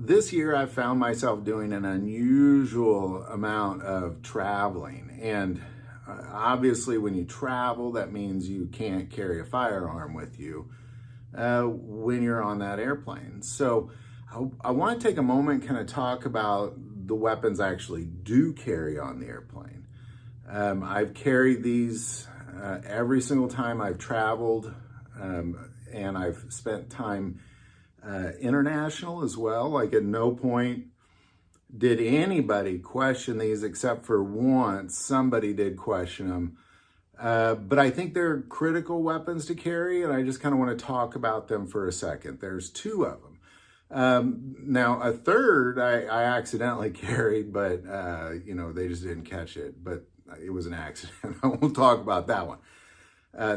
this year I've found myself doing an unusual amount of traveling. And obviously when you travel, that means you can't carry a firearm with you when you're on that airplane. So I want to take a moment and kind of talk about the weapons I actually do carry on the airplane. I've carried these every single time I've traveled, and I've spent time international as well. Like at no point did anybody question these, except for once somebody did question them. But I think they're critical weapons to carry, and I just kind of want to talk about them for a second. There's two of them. Now a third I accidentally carried, but they just didn't catch it, but it was an accident. I won't talk about that one.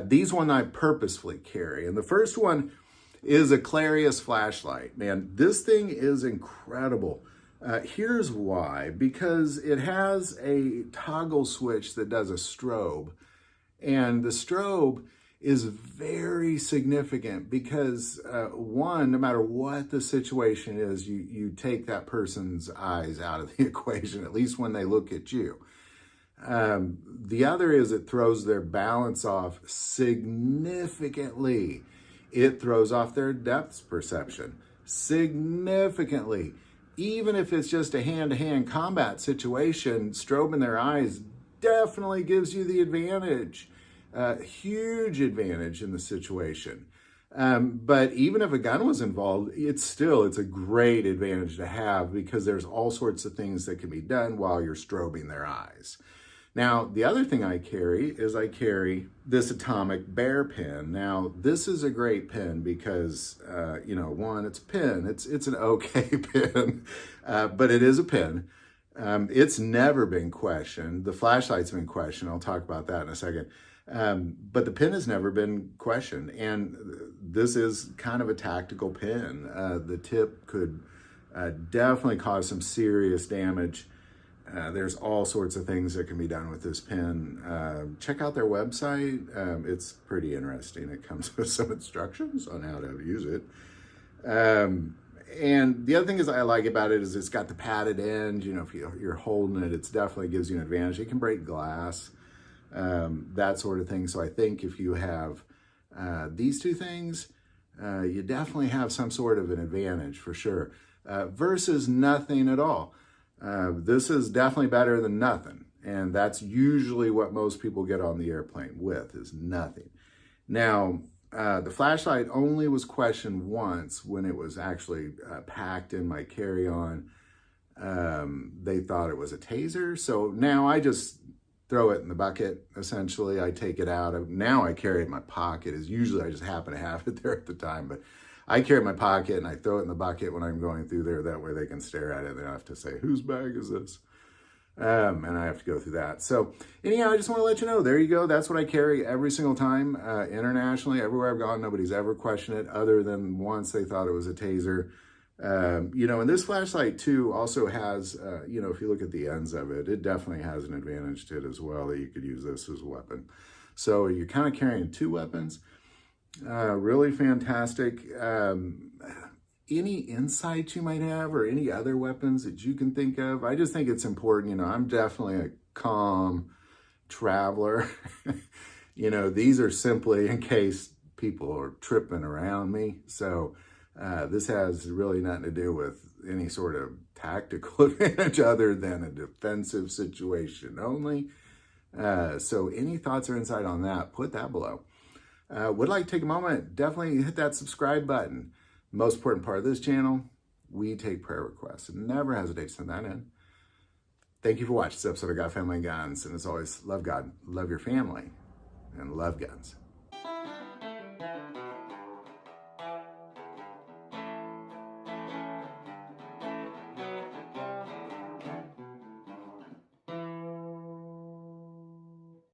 These one I purposefully carry. And the first one is a Clarius flashlight. Man, this thing is incredible. Here's why. Because it has a toggle switch that does a strobe. And the strobe is very significant because one, no matter what the situation is, you take that person's eyes out of the equation, at least when they look at you. The other is it throws their balance off significantly. It throws off their depth perception significantly. Even if it's just a hand-to-hand combat situation, strobe in their eyes definitely gives you the advantage. Huge advantage in the situation. But even if a gun was involved, it's a great advantage to have because there's all sorts of things that can be done while you're strobing their eyes. Now, the other thing I carry is this atomic bear pen. Now, this is a great pen because, one, it's a pen. It's an okay pen, but it is a pen. It's never been questioned. The flashlight's been questioned. I'll talk about that in a second. But the pen has never been questioned. And this is kind of a tactical pen. The tip could definitely cause some serious damage. There's all sorts of things that can be done with this pen. Check out their website. It's pretty interesting. It comes with some instructions on how to use it. And the other thing I like about it is it's got the padded end. If you're holding it, it definitely gives you an advantage. It can break glass, that sort of thing. So I think if you have these two things, you definitely have some sort of an advantage for sure, versus nothing at all. This is definitely better than nothing. And that's usually what most people get on the airplane with, is nothing. Now, the flashlight only was questioned once when it was actually packed in my carry-on. They thought it was a taser. So now I just throw it in the bucket, essentially. I take it out. Now I carry it in my pocket. Usually I just happen to have it there at the time, but I carry it in my pocket and I throw it in the bucket when I'm going through there. That way they can stare at it. They don't have to say, whose bag is this? And I have to go through that. So anyhow, I just want to let you know, there you go. That's what I carry every single time, internationally, everywhere I've gone. Nobody's ever questioned it other than once they thought it was a taser. And this flashlight too also has, if you look at the ends of it, it definitely has an advantage to it as well, that you could use this as a weapon. So you're kind of carrying two weapons. Really fantastic. Any insight you might have or any other weapons that you can think of? I just think it's important. I'm definitely a calm traveler. These are simply in case people are tripping around me. So this has really nothing to do with any sort of tactical advantage other than a defensive situation only. So any thoughts or insight on that, put that below. Would like to take a moment, definitely hit that subscribe button. Most important part of this channel, we take prayer requests. Never hesitate to send that in. Thank you for watching this episode of God, Family, and Guns. And as always, love God, love your family, and love guns.